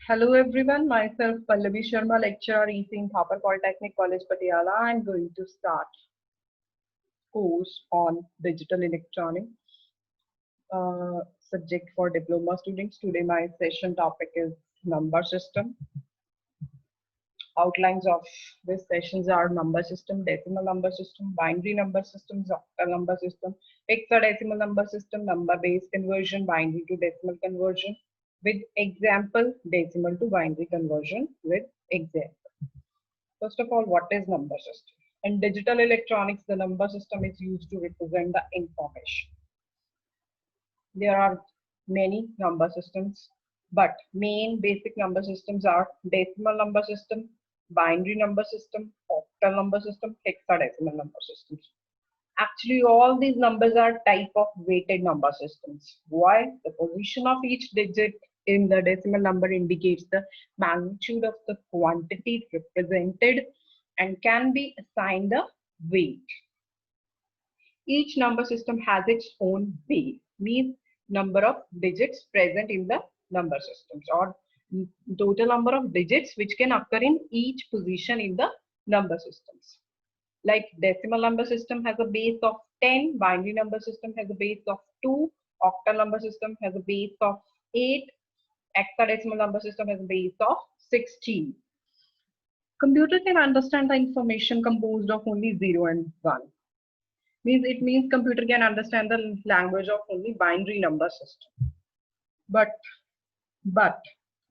Hello everyone, myself Pallavi Sharma, lecturer EC in Thapar Polytechnic College, Patiala. I'm going to start course on digital electronics subject for diploma students. Today my session topic is number system. Outlines of these sessions are number system, decimal number system, binary number systems, octal number system, hexadecimal number system, number base conversion, binary to decimal conversion with example, decimal to binary conversion with example. First of all, what is number system? In digital electronics, the number system is used to represent the information. There are many number systems, but main basic number systems are decimal number system, binary number system, octal number system, hexadecimal number systems. Actually, all these numbers are type of weighted number systems. Why? The position of each digit in the decimal number indicates the magnitude of the quantity represented and can be assigned the weight. Each number system has its own base, means number of digits present in the number systems, or total number of digits which can occur in each position in the number systems. Like decimal number system has a base of 10, binary number system has a base of 2, octal number system has a base of 8, hexadecimal number system has a base of 16. Computer can understand the information composed of only 0 and 1. It means computer can understand the language of only binary number system. But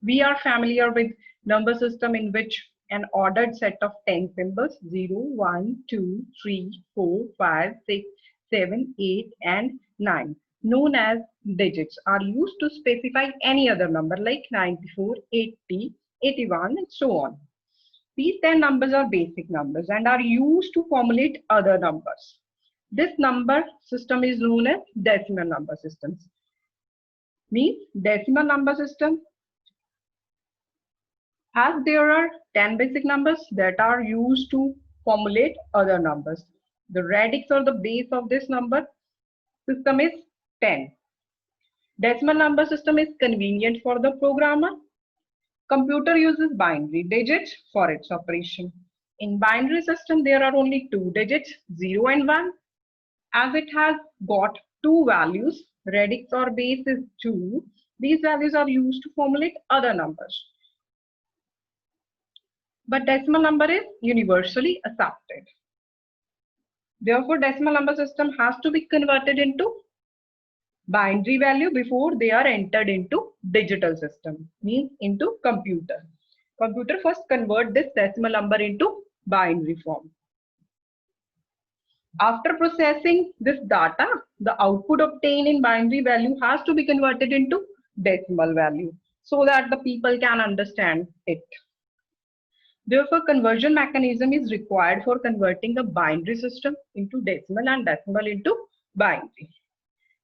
we are familiar with number system in which an ordered set of 10 symbols 0, 1, 2, 3, 4, 5, 6, 7, 8 and 9 known as digits are used to specify any other number like 94, 80, 81 and so on. These 10 numbers are basic numbers and are used to formulate other numbers. This number system is known as decimal number systems. Means decimal number system, as there are 10 basic numbers that are used to formulate other numbers. The radix or the base of this number system is 10. Decimal number system is convenient for the programmer. Computer uses binary digits for its operation. In binary system, there are only two digits, 0 and 1. As it has got two values, radix or base is 2. These values are used to formulate other numbers. But decimal number is universally accepted. Therefore, decimal number system has to be converted into binary value before they are entered into digital system, means into computer. Computer first convert this decimal number into binary form. After processing this data, the output obtained in binary value has to be converted into decimal value so that the people can understand it. Therefore, conversion mechanism is required for converting the binary system into decimal and decimal into binary.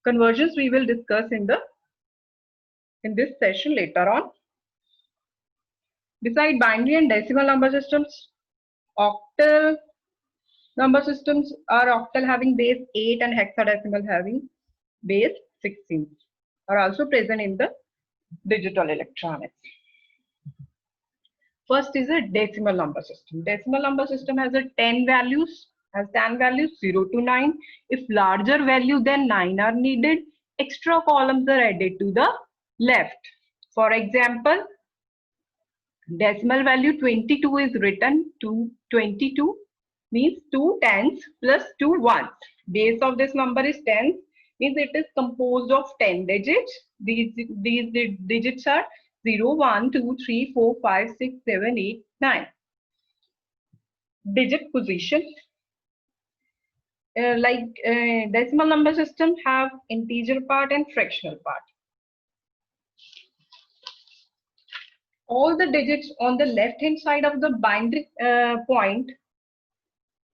Conversions we will discuss in this session later on. Beside binary and decimal number systems, octal number systems are octal having base 8 and hexadecimal having base 16 are also present in the digital electronics. First is a decimal number system. Decimal number system has 10 values, 0 to 9. If larger value than 9 are needed, extra columns are added to the left. For example, decimal value 22 is written to 22, means 2 tens plus 2 ones. Base of this number is 10, means it is composed of 10 digits. These digits are 0, 1, 2, 3, 4, 5, 6, 7, 8, 9. Digit position. Decimal number system have integer part and fractional part. All the digits on the left hand side of the binary point,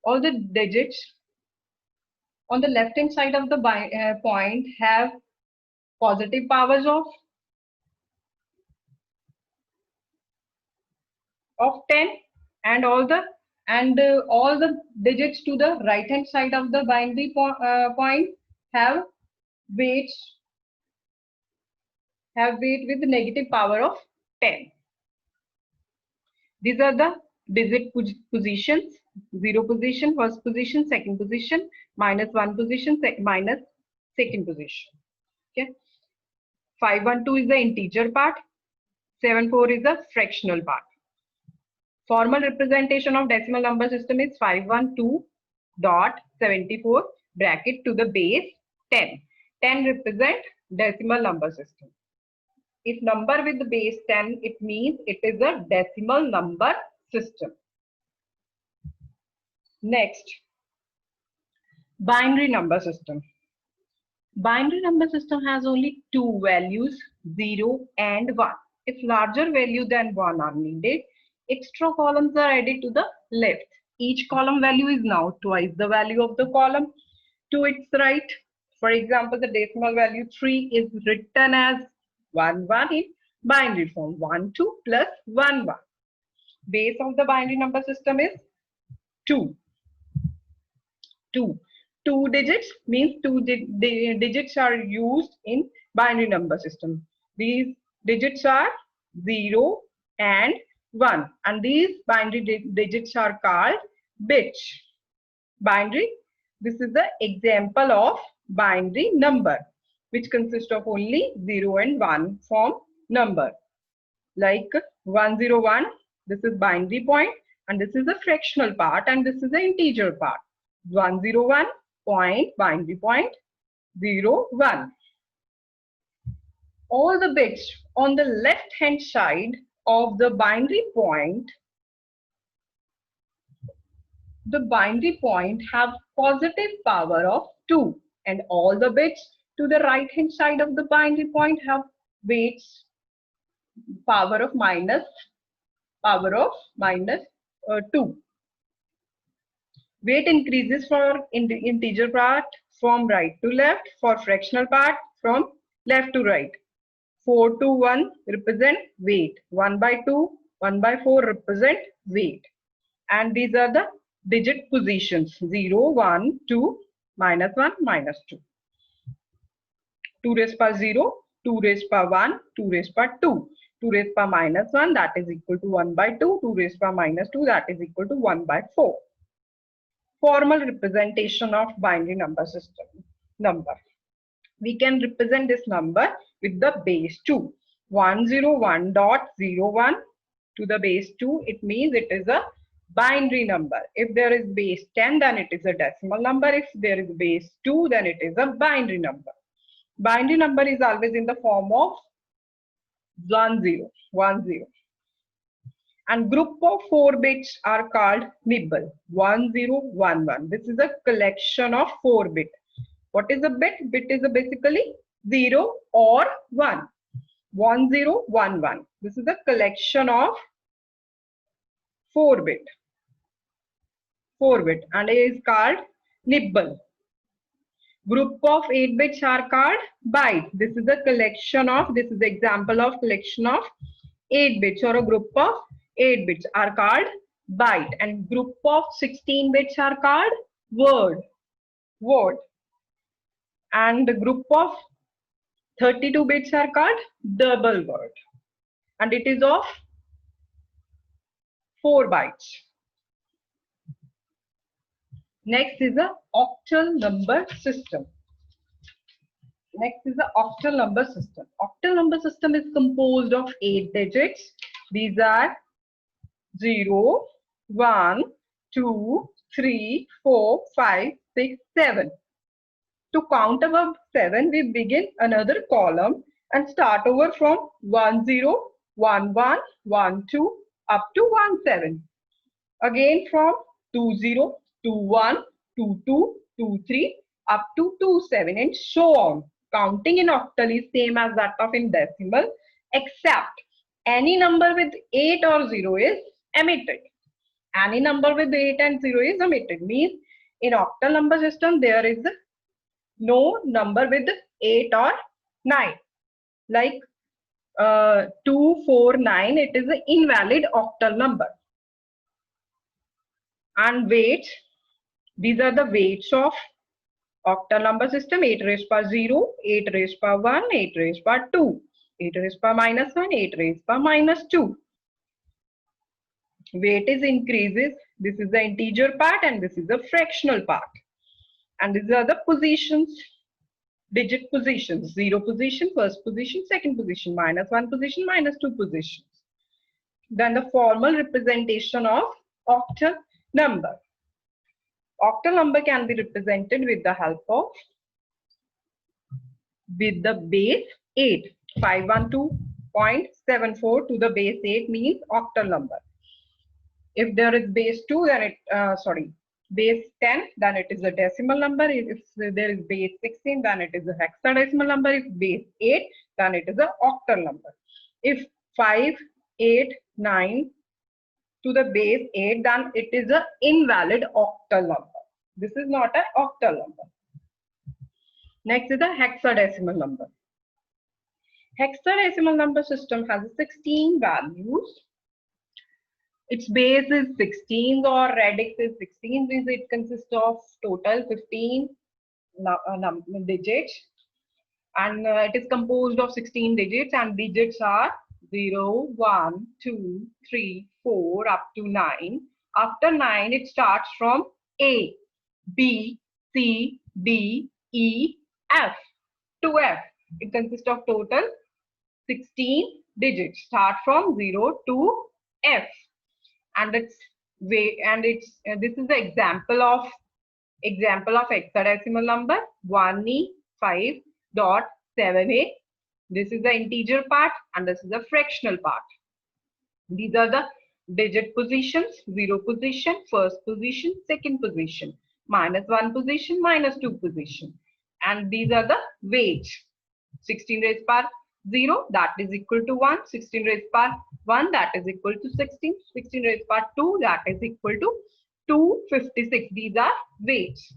all the digits on the left hand side of the point have positive powers of 10, and all the digits to the right hand side of the binary point have weight with negative power of 10. These are the digit positions: 0 position, first position, second position, -1 position, minus second position. Okay. 512 is the integer part. 74 is the fractional part. Formal representation of decimal number system is 512.74 bracket to the base 10. 10 represent decimal number system. If number with the base 10, it means it is a decimal number system. Next, binary number system. Binary number system has only two values, 0 and 1. If larger value than 1 are needed, extra columns are added to the left. Each column value is now twice the value of the column to its right. For example, the decimal value 3 is written as 1 1 in binary form, 1 2 plus 1 1. Base of the binary number system is 2. 2 digits means two digits are used in binary number system. These digits are 0 and 1, and these binary digits are called bits. Binary, this is the example of binary number, which consists of only 0 and 1 form number. Like 101, this is binary point, and this is the fractional part, and this is the integer part. 101 point, binary point, 0 1. All the bits on the left hand side of the binary point have positive power of 2, and all the bits to the right hand side of the binary point have weights power of minus 2. Weight increases for integer part from right to left, for fractional part from left to right. 4 to 1 represent weight, 1 by 2, 1 by 4 represent weight. And these are the digit positions: 0, 1, 2, minus 1, minus 2. 2 raised power 0, 2 raised power 1, 2 raised power 2. 2 raised power minus 1, that is equal to 1 by 2. 2 raised power minus 2, that is equal to 1 by 4. Formal representation of binary number system. We can represent this number with the base 2. 101.01 to the base 2, it means it is a binary number. If there is base 10, then it is a decimal number. If there is base 2, then it is a binary number. Binary number is always in the form of 10, 10. And group of 4 bits are called nibble. 1011. This is a collection of 4 bits. What is a bit? Bit is basically 0 or 1. 1011. This is a collection of 4 bits. 4 bits, and it is called nibble. Group of 8 bits are called byte. This is a collection of, this is the example of collection of 8 bits, or a group of 8 bits are called byte, and group of 16 bits are called word. And the group of 32 bits are called double word, and it is of 4 bytes. Next is the octal number system. Octal number system is composed of 8 digits. These are 0, 1, 2, 3, 4, 5, 6, 7. To count above 7, we begin another column and start over from 10, 11, 12 up to 17. Again from 20, 21, 22, 23 up to 27, and so on. Counting in octal is same as that of in decimal, except any number with 8 or 0 is omitted. Any number with 8 and 0 is omitted. Means in octal number system there is no number with 8 or 9. Like 249, it is an invalid octal number. And weights, these are the weights of octal number system: 8 raised power 0, 8 raised power 1, 8 raised power 2, 8 raised power minus 1, 8 raised power minus 2. weight is increases. This is the integer part and this is the fractional part. And these are the positions, digit positions: 0 position, first position, second position, -1 position, -2 positions. Then the formal representation of octal number. Octal number can be represented with the help of the base 8. 512.74 to the base 8 means octal number. If there is base 2, then base 10, then it is a decimal number. If there is base 16, then it is a hexadecimal number. If base 8, then it is a octal number. If 5, 8, 9 to the base 8, then it is an invalid octal number. This is not an octal number. Next is the hexadecimal number. Hexadecimal number system has 16 values. Its base is 16 or radix is 16. It consists of total 15 digits, and it is composed of 16 digits, and digits are 0, 1, 2, 3, 4 up to 9. After 9, it starts from A, B, C, D, E, F to F. It consists of total 16 digits. Start from 0 to F. And this is the example of hexadecimal number 1E5.7A. This is the integer part and this is the fractional part. These are the digit positions: 0 position, first position, second position, -1 position, -2 position. And these are the weights: 16 raised power 0, that is equal to 1, 16 raised power 1, that is equal to 16, 16 raised power 2, that is equal to 256. These are weights.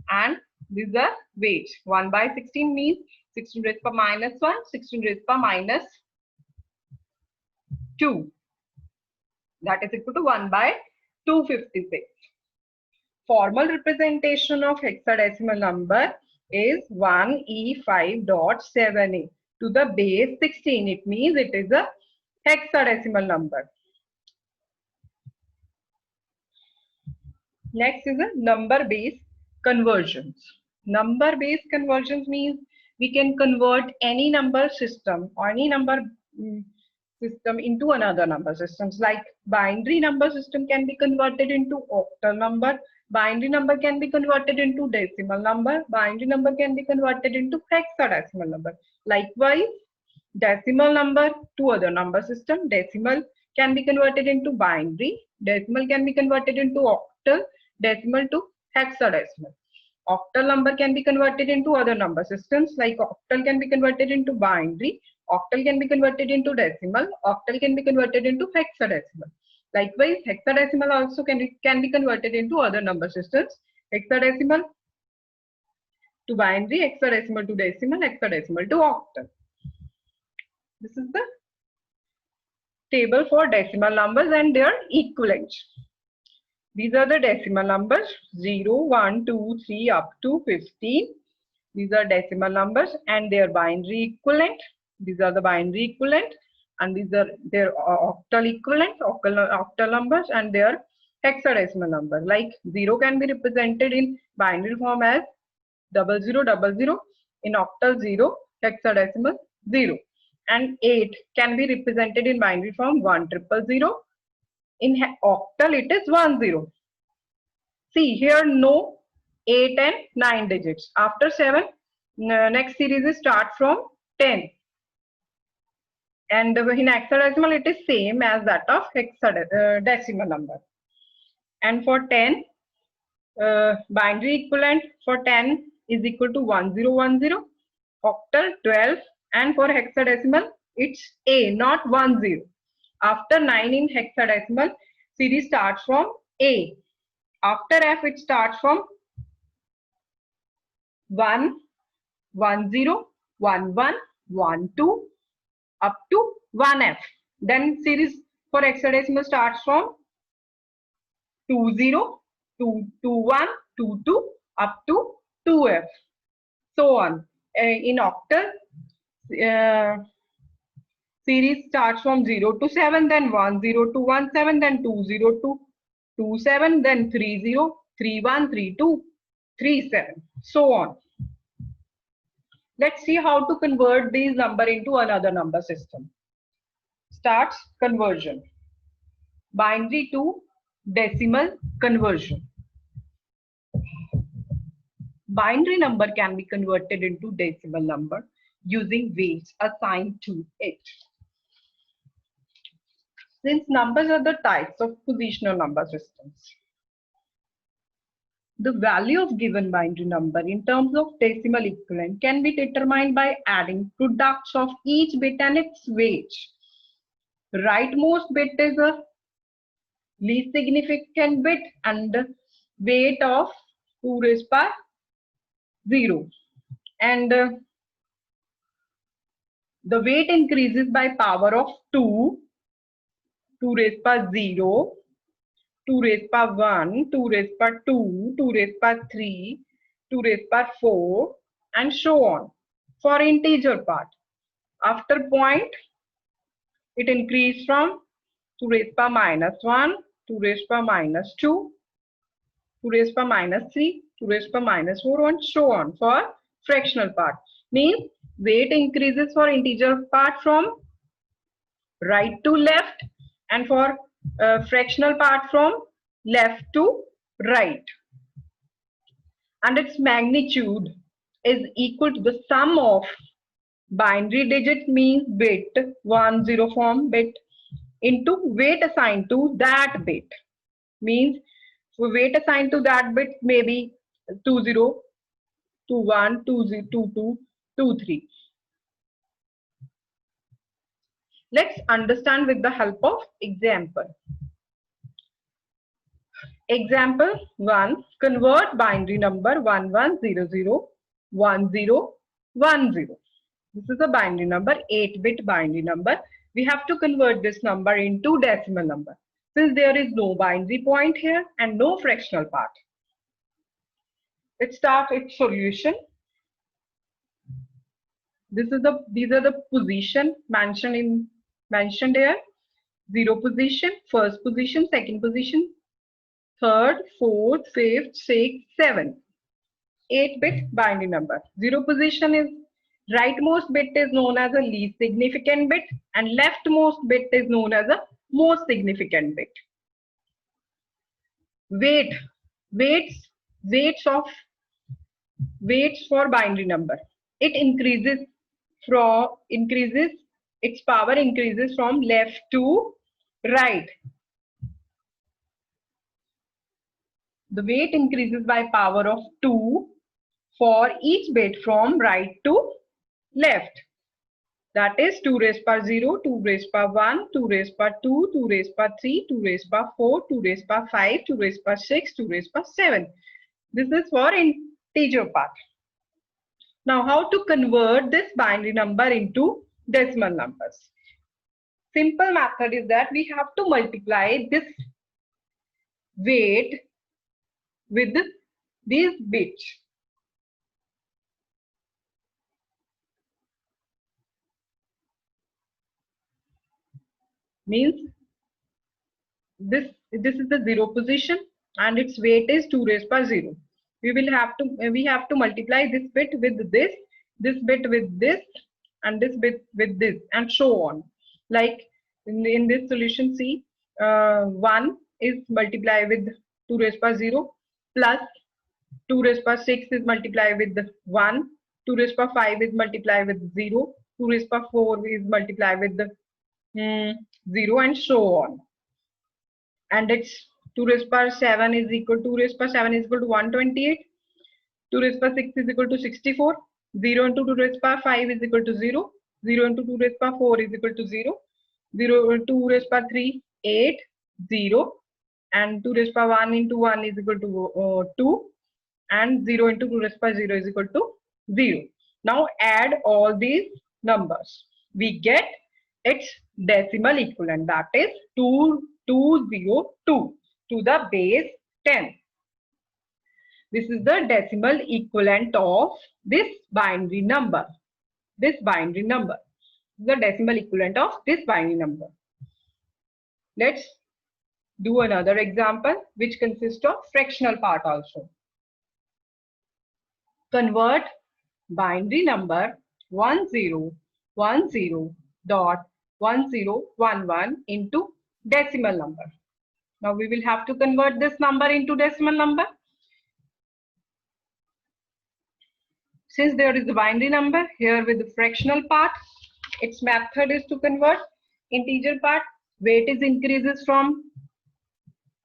And these are weights. 1 by 16 means 16 raised power -1, 16 raised power -2. That is equal to 1 by 256. Formal representation of hexadecimal number is 1E5.7A to the base 16. It means it is a hexadecimal number. Next is a number base conversions. Number base conversions means we can convert any number system or any number system into another number systems. Like binary number system can be converted into octal number. Binary number can be converted into decimal number. Binary number can be converted into hexadecimal number. Likewise, decimal number to other number system. Decimal can be converted into binary. Decimal can be converted into octal. Decimal to hexadecimal. Octal number can be converted into other number systems. Like octal can be converted into binary. Octal can be converted into decimal. Octal can be converted into hexadecimal. Likewise, hexadecimal also can be converted into other number systems. Hexadecimal to binary, hexadecimal to decimal, hexadecimal to octal. This is the table for decimal numbers and their equivalents. These are the decimal numbers: 0, 1, 2, 3 up to 15. These are decimal numbers and their binary equivalent. These are the binary equivalent, and these are their octal equivalent, octal numbers, and their hexadecimal number. Like 0 can be represented in binary form as 0000, in octal 0, hexadecimal 0, and 8 can be represented in binary form 1000. In octal it is 10. See here, no 8 and 9 digits. After 7, next series is start from 10. And in hexadecimal it is same as that of decimal number. And for 10, binary equivalent for 10 is equal to 1010, octal 12, and for hexadecimal it's A, not 10. After 9 in hexadecimal, series starts from A. After F, it starts from 1, 10, 11, 12 up to 1F. Then series for hexadecimal starts from 20, 21, 22 up to 2F. So on. In octal, Series starts from 0 to 7, then 10 to 17, then 20 to 27, then 30, 31, 32, 37, so on. Let's see how to convert these number into another number system. Starts conversion. Binary to decimal conversion. Binary number can be converted into decimal number using weights assigned to it. Since numbers are the types of positional number systems, the value of given binary number in terms of decimal equivalent can be determined by adding products of each bit and its weight. Rightmost bit is a least significant bit and the weight of 2 raised by 0. And the weight increases by power of 2, 2 raised by 0, 2 raised by 1, 2 raised by 2, 2 raised by 3, 2 raised by 4, and so on. For integer part, after point, it increased from 2 raised by minus 1, 2 raised by minus 2, 2 raised by minus 3, 2 raised by minus 4, and so on. For fractional part, means weight increases for integer part from right to left, and for fractional part from left to right, and its magnitude is equal to the sum of binary digits, means bit 10 form bit, into weight assigned to that bit, means weight assigned to that bit may be 20, 21, 22, 23. Let's understand with the help of example. Example 1. Convert binary number 11001010. This is a binary number, 8-bit binary number. We have to convert this number into decimal number. Since there is no binary point here and no fractional part, let's start its solution. These are the position mentioned here. 0 position, first position, second position, third, fourth, fifth, sixth, seventh. 8-bit binary number. 0 position is rightmost bit is known as a least significant bit, and leftmost bit is known as a most significant bit. Weights for binary number. It its power increases from left to right. The weight increases by power of 2 for each bit from right to left. That is 2 raised by 0, 2 raised by 1, 2 raised by 2, 2 raised by 3, 2 raised by 4, 2 raised by 5, 2 raised by 6, 2 raised by 7. This is for integer part. Now, how to convert this binary number into decimal numbers? Simple method is that we have to multiply this weight with these bits. Means this is the 0 position and its weight is 2 raised by 0. We have to multiply this bit with this bit with this, and this bit with this, and so on. Like in this solution, see, 1 is multiplied with 2 raised by 0, plus 2 raised by 6 is multiplied with 1, 2 raised by 5 is multiplied with 0, 2 raised by 4 is multiplied with 0, and so on. And it's 2 raised by 7 is equal to 128, 2 raised by 6 is equal to 64, 0 into 2 raised by 5 is equal to 0, 0 into 2 raised by 4 is equal to 0, 0 into 2 raised by 3, 8, 0, and 2 raised by 1 into 1 is equal to 2, and 0 into 2 raised by 0 is equal to 0. Now add all these numbers. We get its decimal equivalent, that is 2202 to the base 10. This is the decimal equivalent of this binary number. The decimal equivalent of this binary number. Let's do another example which consists of fractional part also. Convert binary number 1010.1011 into decimal number. Now we will have to convert this number into decimal number. Since there is a binary number here with the fractional part, its method is to convert integer part. Weight is increases from,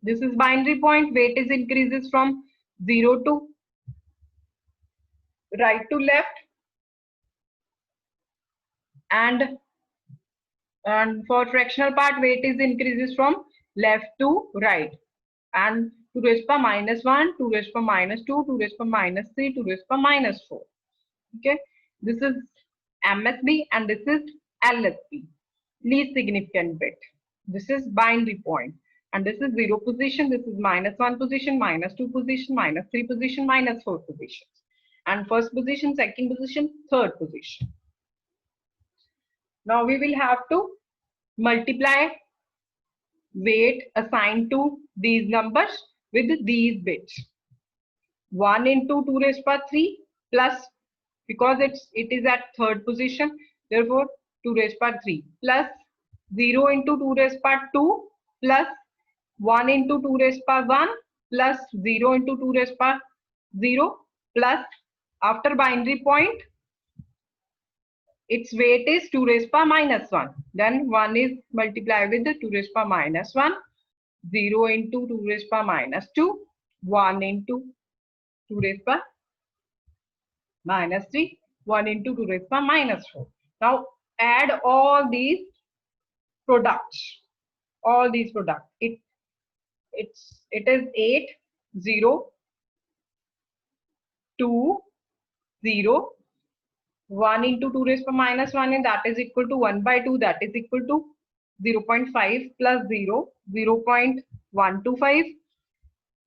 this is binary point, weight is increases from 0 to right to left, and for fractional part weight is increases from left to right, and 2 raised power minus 1, 2 raised power minus 2, 2 raised power minus 3, 2 raised power minus 4. Okay, this is MSB and this is LSB, least significant bit. This is binary point, and this is 0 position, this is minus 1 position, minus 2 position, minus 3 position, minus 4 positions, and first position, second position, third position. Now we will have to multiply weight assigned to these numbers with these bits. 1 into 2 raised power 3 plus, because it is at third position, therefore 2 raised power 3 plus 0 into 2 raised power 2 plus 1 into 2 raised power 1 plus 0 into 2 raised power 0 plus, after binary point, its weight is 2 raised power minus 1. Then 1 is multiplied with the 2 raised power minus 1, 0 into 2 raised power minus 2, 1 into 2 raised power minus 3, 1 into 2 raised power minus 4. Now add all these products. All these products. It is 8, 0, 2, 0, 1 into 2 raised power minus 1, and that is equal to 1 by 2, that is equal to 0.5 plus 0, 0.125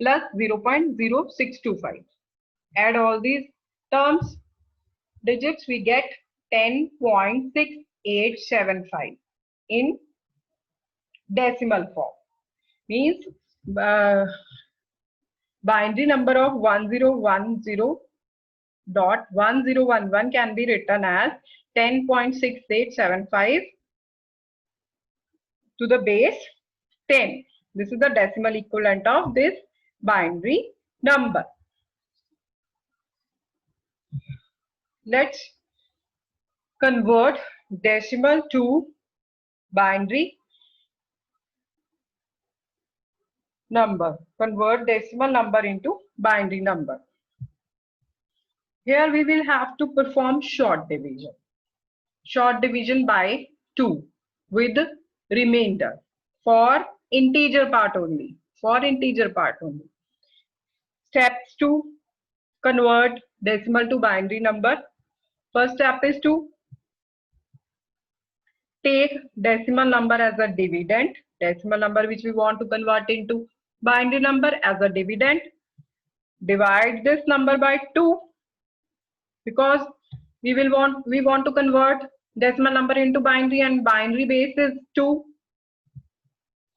plus 0.0625. Add all these terms, digits, we get 10.6875 in decimal form. Means binary number of 1010.1011 can be written as 10.6875 to the base 10. This is the decimal equivalent of this binary number. Let's convert decimal to binary number. Convert decimal number into binary number. Here we will have to perform short division. Short division by 2 with remainder for integer part only. For integer part only. Steps to convert decimal to binary number. First step is to take decimal number as a dividend. Decimal number which we want to convert into binary number as a dividend. Divide this number by 2. Because we want to convert decimal number into binary, and binary base is 2.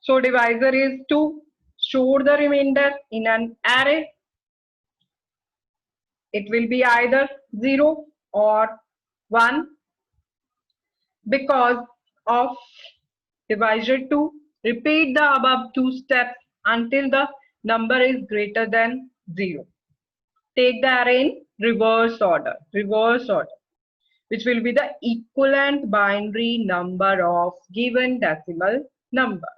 So divisor is 2. Store the remainder in an array. It will be either 0 or 1. Because of divisor 2, repeat the above 2 steps until the number is greater than 0. Take the array in reverse order, which will be the equivalent binary number of given decimal number.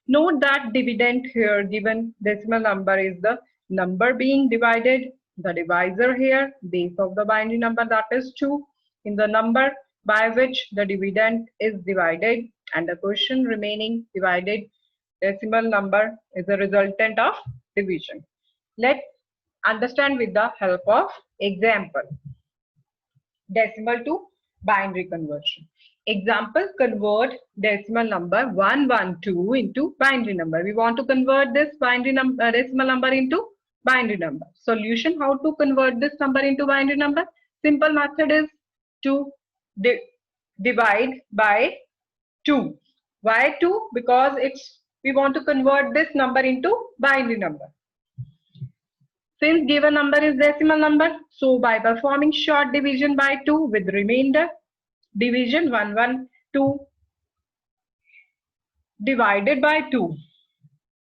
Note that dividend here, given decimal number, is the number being divided. The divisor here, base of the binary number, that is 2, in the number by which the dividend is divided, and the quotient remaining divided decimal number is the resultant of division. Let's understand with the help of example. Decimal to binary conversion. Example, convert decimal number 112 into binary number. We want to convert this binary number, decimal number into binary number. Solution: how to convert this number into binary number? Simple method is to divide by 2. Why 2? Because we want to convert this number into binary number. Since given number is decimal number, so by performing short division by 2 with remainder, division 112 divided by 2.